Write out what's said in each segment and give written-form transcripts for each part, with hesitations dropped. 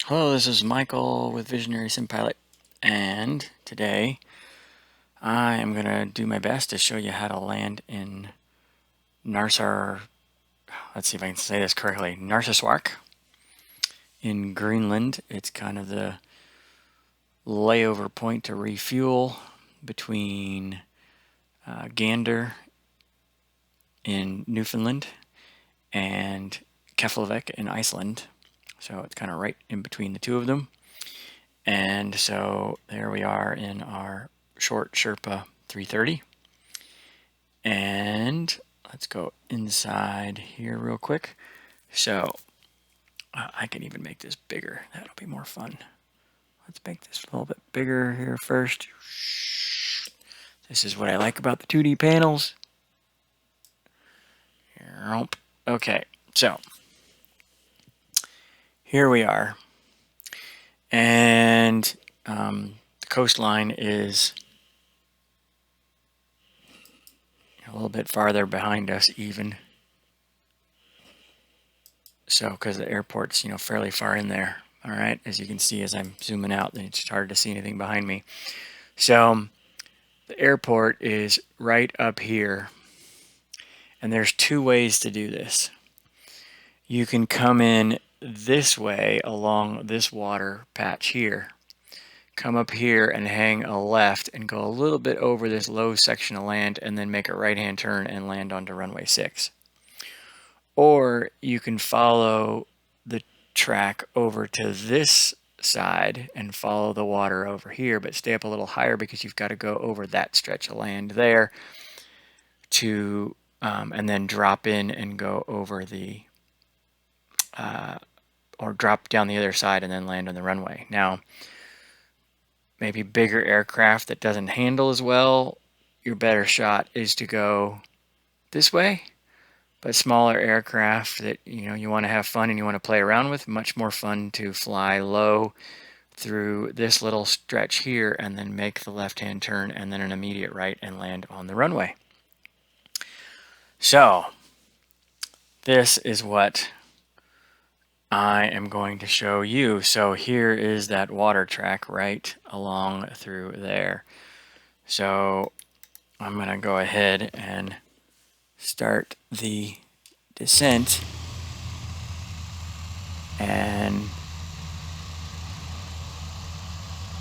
Hello, this is Michael with Visionary Sim Pilot, and today I am going to do my best to show you how to land in Narsar. Let's see if I can say this correctly. Narsarsuaq in Greenland. It's kind of the layover point to refuel between Gander in Newfoundland and Keflavik in Iceland. So it's kind of right in between the two of them. And so there we are in our short Sherpa 330. And let's go inside here real quick. So I can even make this bigger. That'll be more fun. Let's make this a little bit bigger here first. This is what I like about the 2D panels. Okay, so here we are. And the coastline is a little bit farther behind us even. So, because the airport's, fairly far in there. All right, as you can see as I'm zooming out, it's hard to see anything behind me. So, the airport is right up here. And there's two ways to do this. You can come in this way along this water patch here. Come up here and hang a left and go a little bit over this low section of land and then make a right-hand turn and land onto runway 6. Or you can follow the track over to this side and follow the water over here, but stay up a little higher because you've got to go over that stretch of land there to and then drop in and go over the or drop down the other side and then land on the runway. Now, maybe bigger aircraft that doesn't handle as well, your better shot is to go this way. But smaller aircraft that you want to have fun and you want to play around with, much more fun to fly low through this little stretch here and then make the left-hand turn and then an immediate right and land on the runway. So this is what I am going to show you. So here is that water track right along through there. So I'm going to go ahead and start the descent and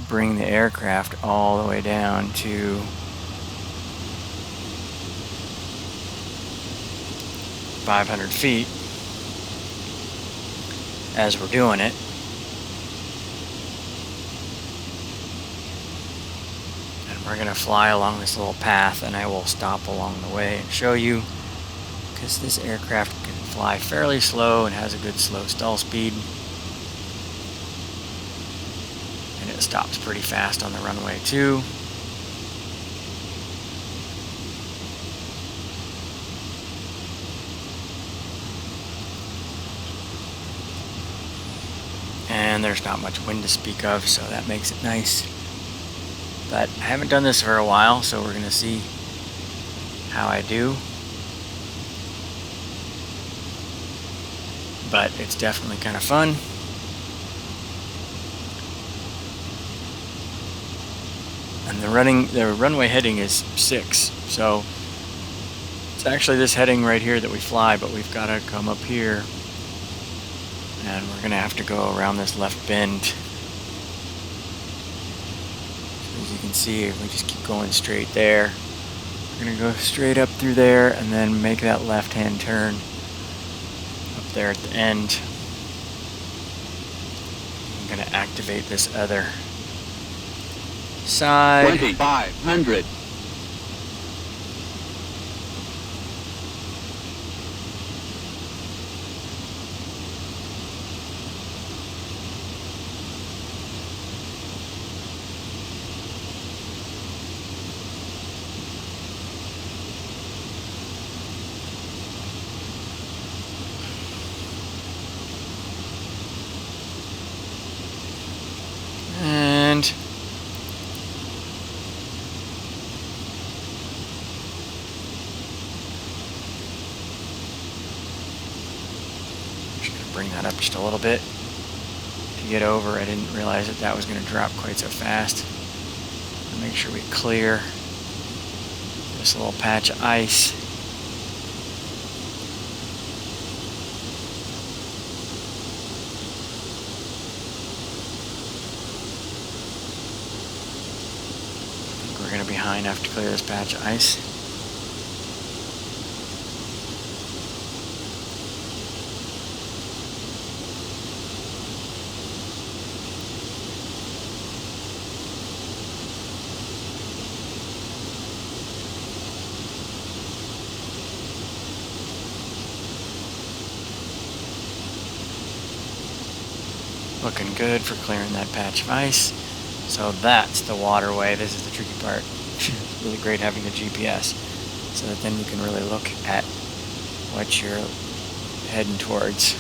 bring the aircraft all the way down to 500 feet as we're doing it. And we're going to fly along this little path, and I will stop along the way and show you, because this aircraft can fly fairly slow and has a good slow stall speed. And it stops pretty fast on the runway too. And there's not much wind to speak of, so that makes it nice. But I haven't done this for a while, so we're going to see how I do. But it's definitely kind of fun. And the runway heading is 6, so it's actually this heading right here that we fly, but we've got to come up here. And we're going to have to go around this left bend. So as you can see, if we just keep going straight there, we're going to go straight up through there and then make that left-hand turn up there at the end. I'm going to activate this other side. 2,500. And just going to bring that up just a little bit to get over. I didn't realize that that was going to drop quite so fast. Make sure we clear this little patch of ice. I think we're going to be high enough to clear this patch of ice. Looking good for clearing that patch of ice. So that's the waterway. This is the tricky part. It's really great having the GPS, so that then you can really look at what you're heading towards.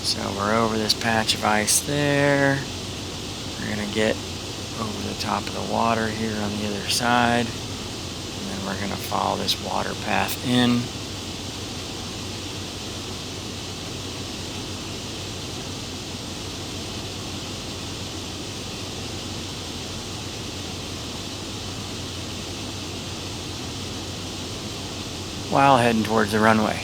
So we're over this patch of ice there. We're going to get over the top of the water here on the other side. And then we're going to follow this water path in. While heading towards the runway.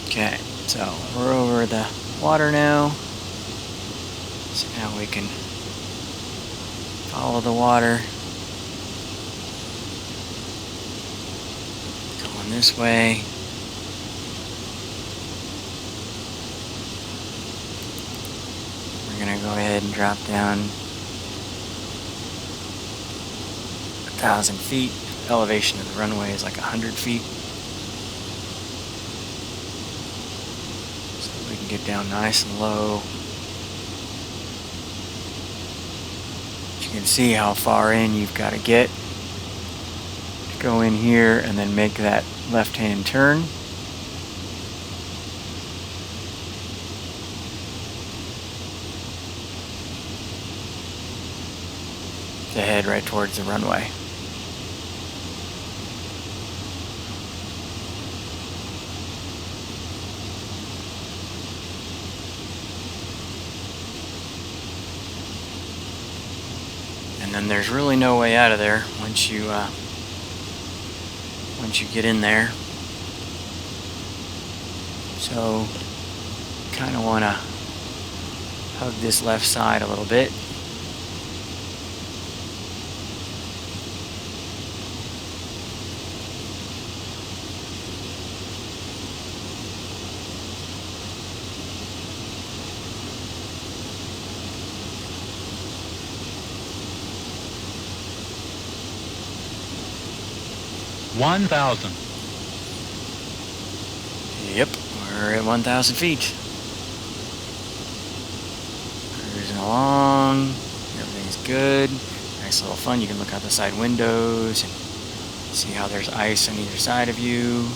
Okay, so we're over the water now. So now we can follow the water. Going this way. We're going to go ahead and drop down 1,000 feet. The elevation of the runway is like 100 feet. Get down nice and low. But you can see how far in you've got to get to go in here and then make that left-hand turn. To head right towards the runway. And then there's really no way out of there once you get in there. So kind of want to hug this left side a little bit. Yep, we're at 1,000 feet. Cruising along, everything's good. Nice little fun. You can look out the side windows and see how there's ice on either side of you.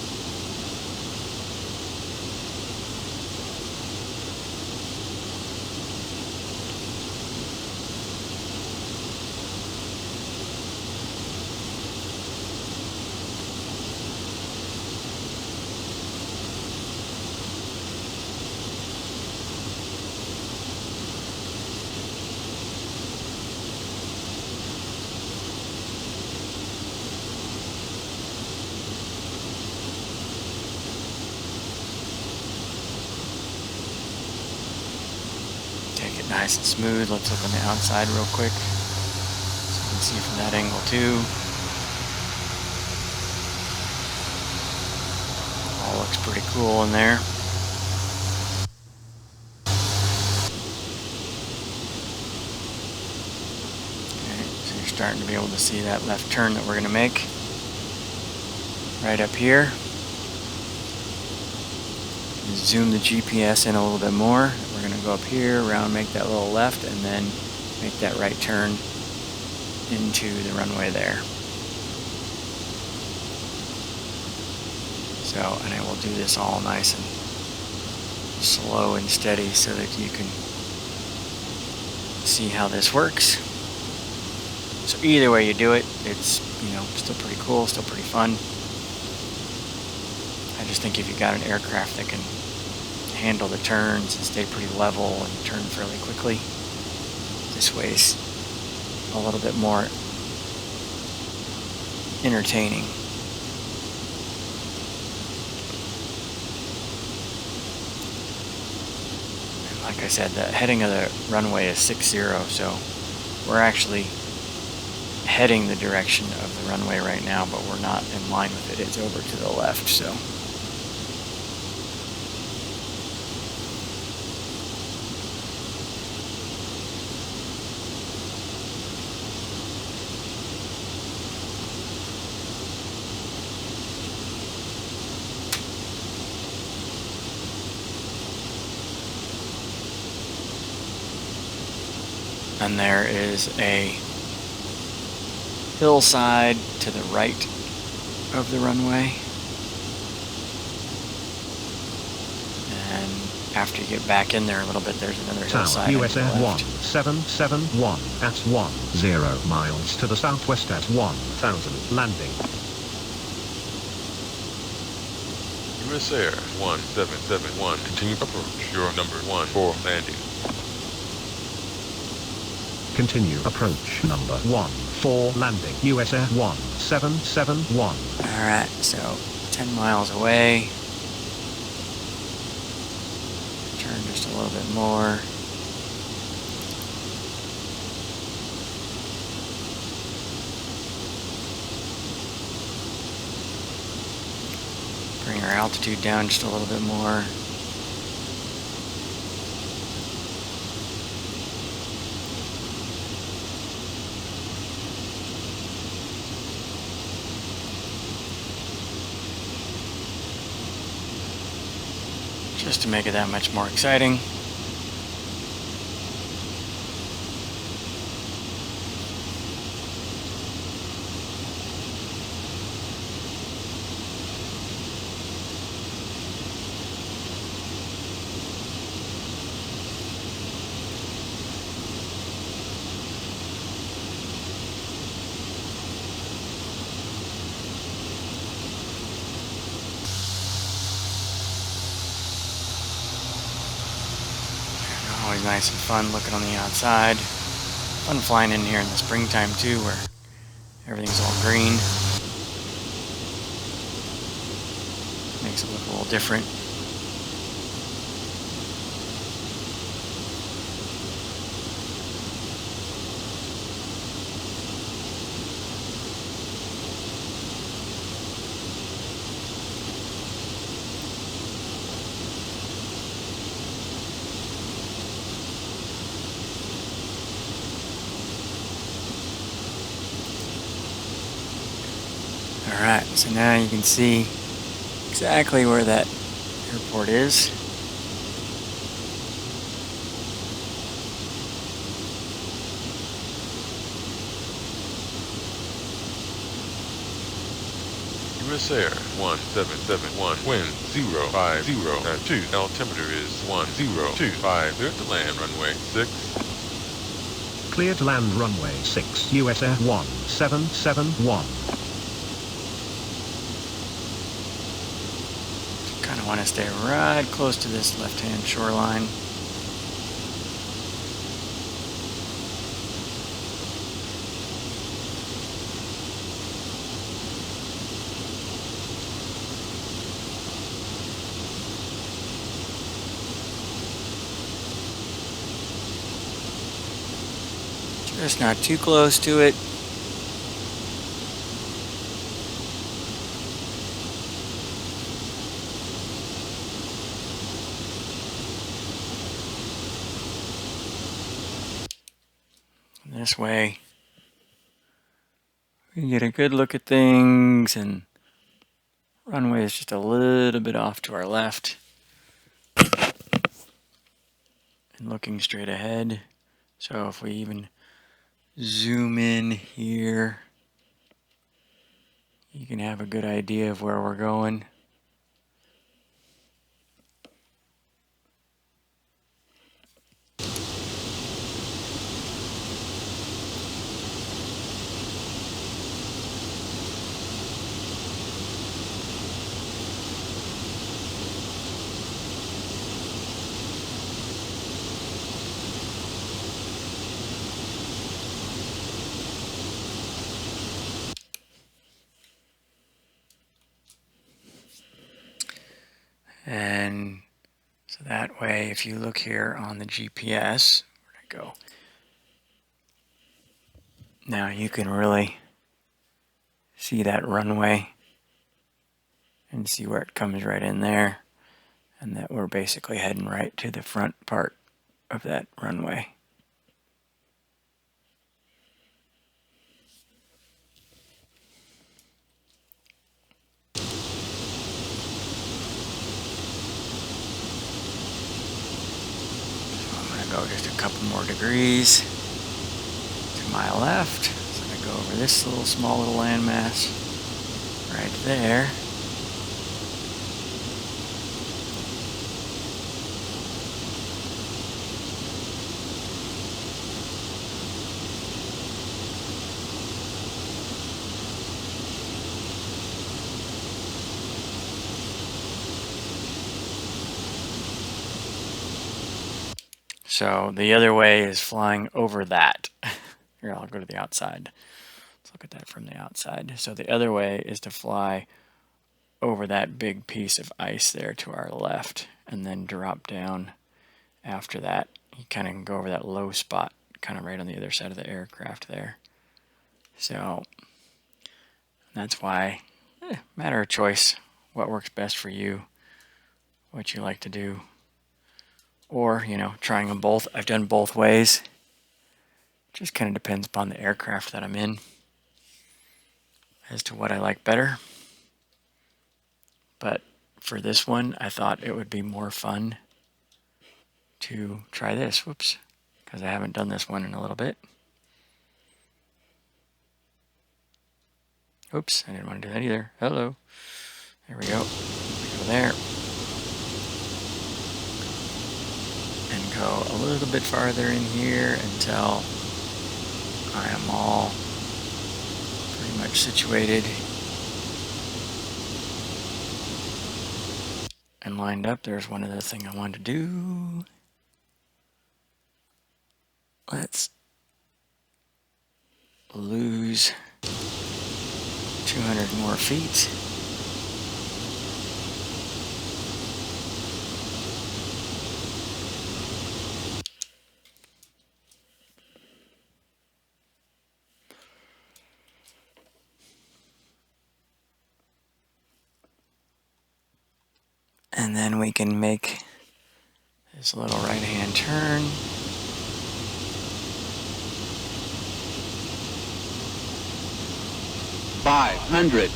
Nice and smooth. Let's look on the outside real quick so you can see from that angle too. All looks pretty cool in there. Okay, so you're starting to be able to see that left turn that we're going to make right up here. Zoom the GPS in a little bit more. We're going to go up here, around, make that little left, and then make that right turn into the runway there. So, and I will do this all nice and slow and steady so that you can see how this works. So either way you do it, it's, you know, still pretty cool, still pretty fun. I just think if you got an aircraft that can handle the turns and stay pretty level and turn fairly quickly, this way's a little bit more entertaining. And like I said, the heading of the runway is 60, so we're actually heading the direction of the runway right now, but we're not in line with it. It's over to the left, so. And there is a hillside to the right of the runway. And after you get back in there a little bit, there's another hillside. US Air 1771 at 10 miles to the southwest at 1000 landing. US Air 1771, continue approach your number 1 for landing. Continue approach number 1 for landing. US Air 1771. Alright, so 10 miles away. Turn just a little bit more. Bring our altitude down just a little bit more. Just to make it that much more exciting. Always nice and fun looking on the outside. Fun flying in here in the springtime too, where everything's all green. Makes it look a little different. Alright, so now you can see exactly where that airport is. US Air 1771, wind 050 at 2, altimeter is 1025, clear to land runway 6. Clear to land runway 6, US Air 1771. Kind of want to stay right close to this left-hand shoreline. Just not too close to it. This way we can get a good look at things, and runway is just a little bit off to our left. and looking straight ahead. So if we even zoom in here, you can have a good idea of where we're going. And so that way, if you look here on the GPS, where'd it go? Now you can really see that runway and see where it comes right in there, and that we're basically heading right to the front part of that runway. So I'm going to go just a couple more degrees to my left. So I'm going to go over this small little landmass right there. So the other way is flying over that. Here, I'll go to the outside. Let's look at that from the outside. So the other way is to fly over that big piece of ice there to our left and then drop down after that. You kind of can go over that low spot kind of right on the other side of the aircraft there. So that's why, matter of choice, what works best for you, what you like to do. Or, trying them both. I've done both ways. Just kind of depends upon the aircraft that I'm in as to what I like better. But for this one, I thought it would be more fun to try this. Whoops, because I haven't done this one in a little bit. Oops, I didn't want to do that either. Hello. There we go. Go there. And go a little bit farther in here until I am all pretty much situated and lined up. There's one other thing I wanted to do. Let's lose 200 more feet. And then we can make this little right-hand turn. $500.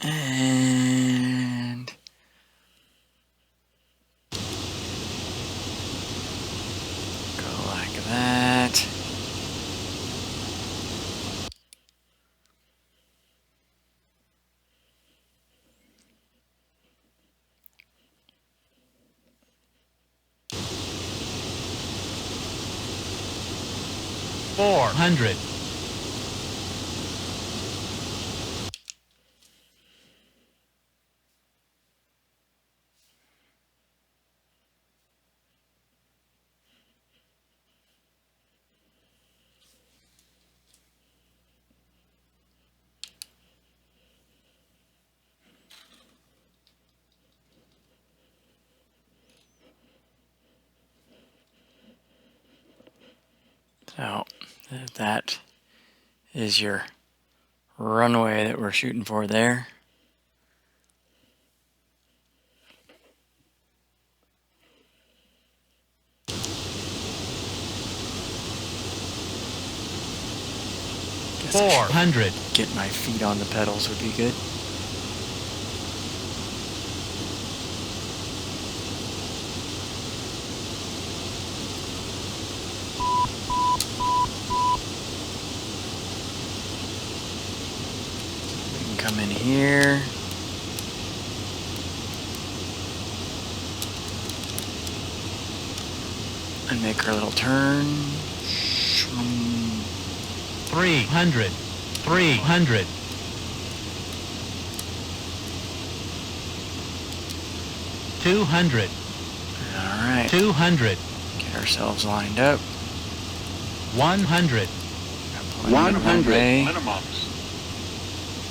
And go like that. $400. So that is your runway that we're shooting for there. 400. Get my feet on the pedals would be good. We can come in here. And make our little turn. 300. 300. 200. Alright. 200. Get ourselves lined up. 100. 100. Minimums.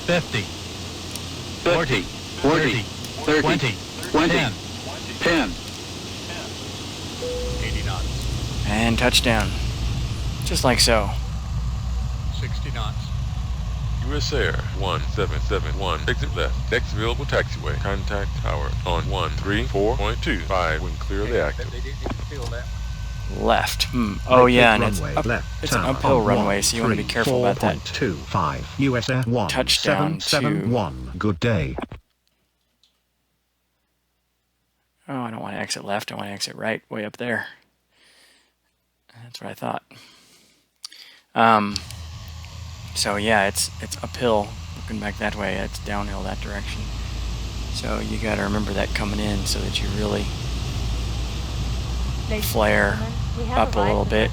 50. 40. 30. 20. 10. 10. 80 knots. And touchdown. Just like so. 60 knots. US Air 1771. Exit left. Next available taxiway. Contact tower on 134.25 when clearly active. They didn't even feel that. Left. Oh yeah, and it's runway, up, left, it's an tower, uphill on runway, so you want to be careful about that. 4.25. US Air Touchdown 1771. Good day. Oh, I don't want to exit left. I want to exit right, way up there. That's what I thought. So yeah, it's uphill. Looking back that way, it's downhill that direction. So you got to remember that coming in, so that you really flare up a little bit,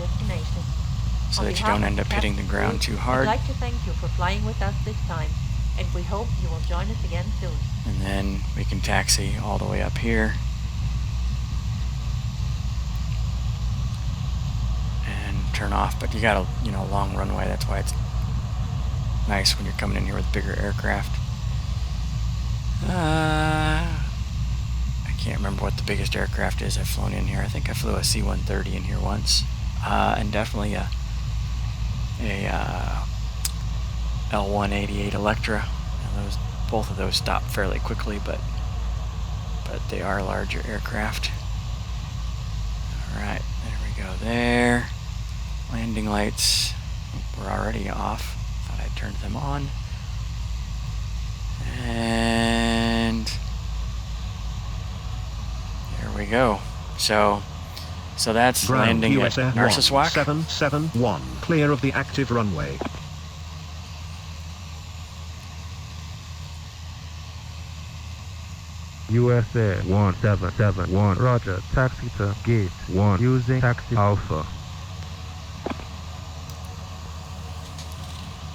so that you don't end up hitting the ground too hard. I'd like to thank you for flying with us this time, and we hope you will join us again soon. And then we can taxi all the way up here. And turn off, but you got a long runway. That's why it's nice when you're coming in here with bigger aircraft. I can't remember what the biggest aircraft is I've flown in here. I think I flew a C-130 in here once, and definitely a L-188 Electra. And both of those stop fairly quickly, but they are larger aircraft. All right, there we go. There. Landing lights. We're already off. Thought I turned them on. And there we go. So that's Ground landing at US Air Narsarsuaq. 1771. Clear of the active runway. USA 1771, roger, taxi to gate 1 using taxi alpha.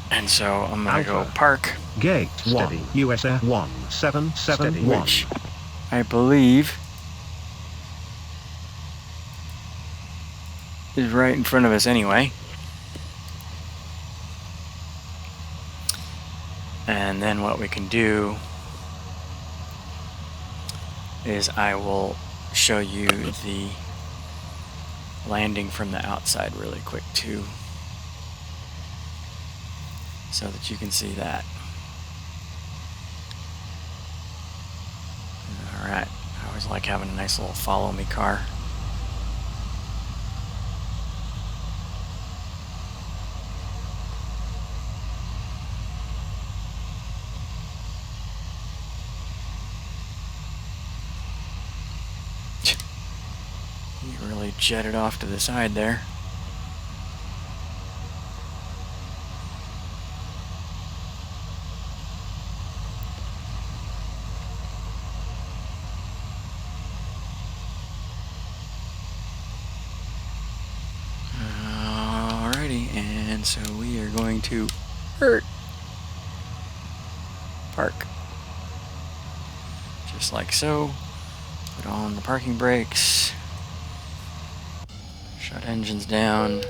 And so I'm gonna go park, Gate Steady. 1. US Air 1771. which I believe is right in front of us anyway. And then what we can do is I will show you the landing from the outside really quick too, so that you can see that. Alright, I always like having a nice little follow me car. You really jetted off to the side there. Alrighty, and so we are going to park. Just like so. Put on the parking brakes. Shut engines down.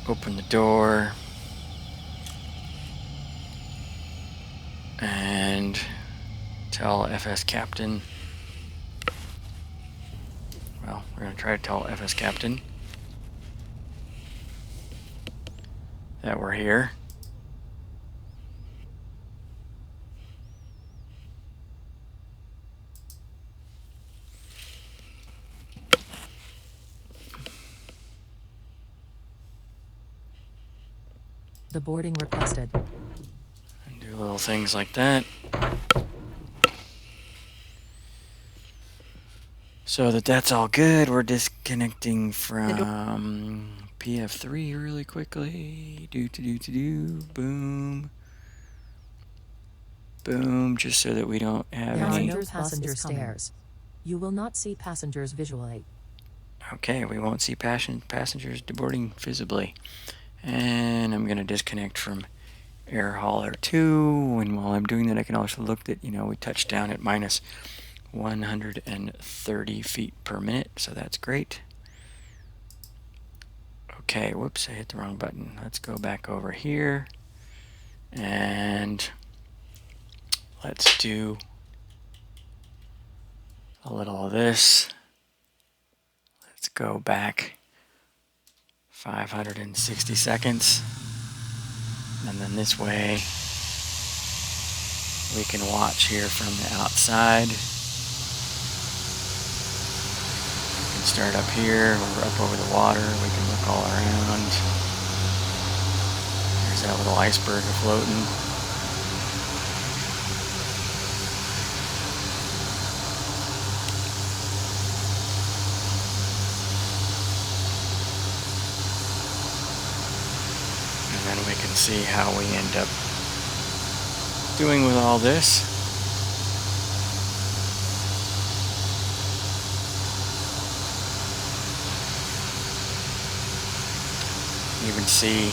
Open the door. And tell FS Captain. Well, we're going to try to tell FS Captain that we're here. The boarding requested. And do little things like that. So that's all good. We're disconnecting from PF3 really quickly. Boom. Boom, just so that we don't have There are any... no passenger stairs. You will not see passengers visually. Okay, we won't see passengers deboarding visibly. And I'm going to disconnect from air hauler 2. And while I'm doing that, I can also look that, we touched down at minus 130 feet per minute, so that's great. Okay, whoops, I hit the wrong button. Let's go back over here and let's do a little of this. Let's go back 560 seconds, and then this way we can watch here from the outside. Start up here, we're up over the water, we can look all around. There's that little iceberg floating. And then we can see how we end up doing with all this. Even see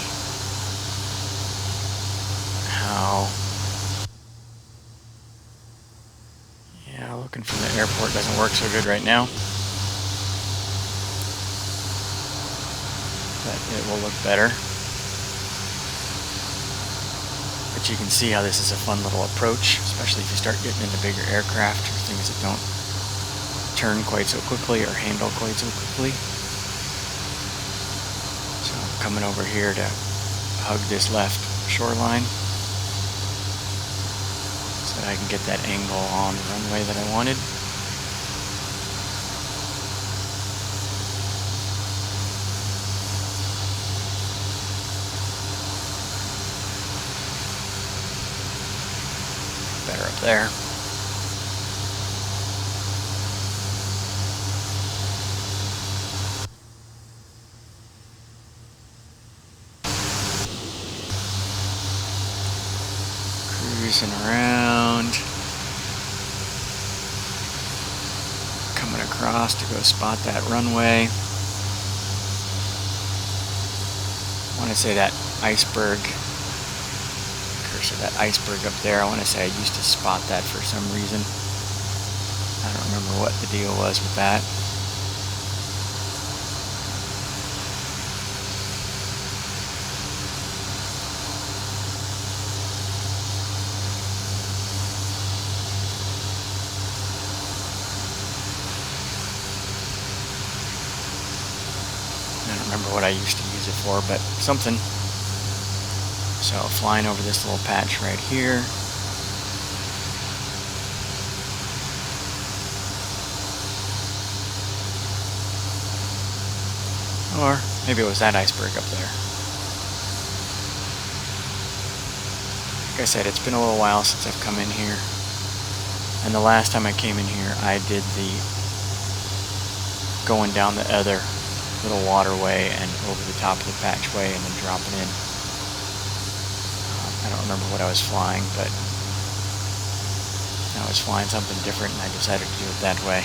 how, looking from the airport doesn't work so good right now, but it will look better. But you can see how this is a fun little approach, especially if you start getting into bigger aircraft or things that don't turn quite so quickly or handle quite so quickly. Coming over here to hug this left shoreline so that I can get that angle on the runway that I wanted. Better up there. Cruising around, coming across to go spot that runway. I want to say that iceberg, cursor, that iceberg up there, I want to say I used to spot that for some reason. I don't remember what the deal was with that. I don't remember what I used to use it for, but something. So flying over this little patch right here. Or maybe it was that iceberg up there. Like I said, it's been a little while since I've come in here. And the last time I came in here, I did the going down the other little waterway and over the top of the patchway and then dropping in. I don't remember what I was flying, but I was flying something different and I decided to do it that way.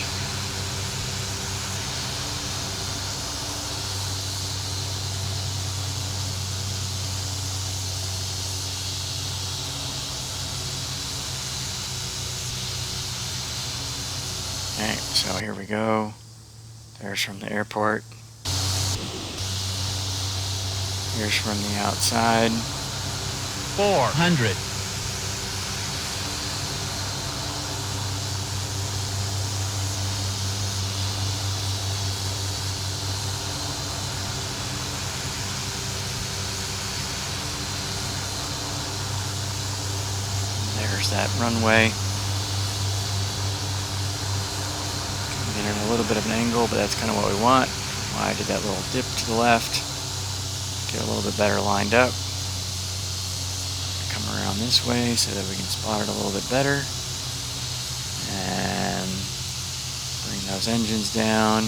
Alright, so here we go. There's from the airport. Here's from the outside. 400. There's that runway. Coming in a little bit of an angle, but that's kind of what we want. Why I did that little dip to the left. Get a little bit better lined up. Come around this way so that we can spot it a little bit better. And bring those engines down.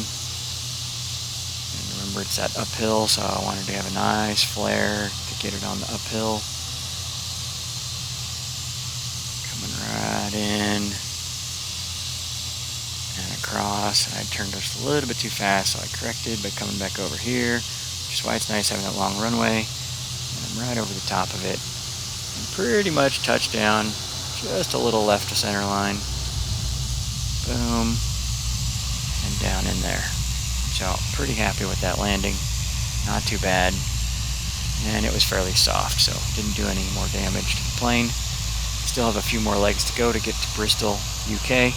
And remember, it's that uphill, so I wanted to have a nice flare to get it on the uphill. Coming right in and across. And I turned just a little bit too fast, so I corrected by coming back over here, which is why it's nice having that long runway. And I'm right over the top of it. And pretty much touchdown, just a little left to center line. Boom. And down in there. So pretty happy with that landing. Not too bad. And it was fairly soft, so didn't do any more damage to the plane. Still have a few more legs to go to get to Bristol, UK.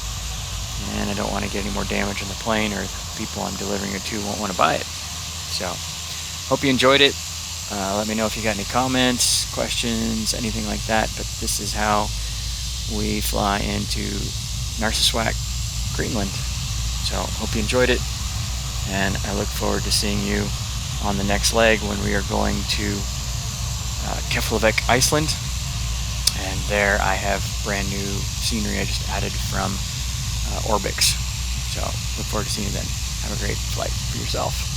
And I don't want to get any more damage on the plane, or the people I'm delivering it to won't want to buy it. So, hope you enjoyed it. Let me know if you got any comments, questions, anything like that. But this is how we fly into Narsarsuaq, Greenland. So, hope you enjoyed it. And I look forward to seeing you on the next leg when we are going to Keflavik, Iceland. And there I have brand new scenery I just added from Orbix. So look forward to seeing you then. Have a great flight for yourself.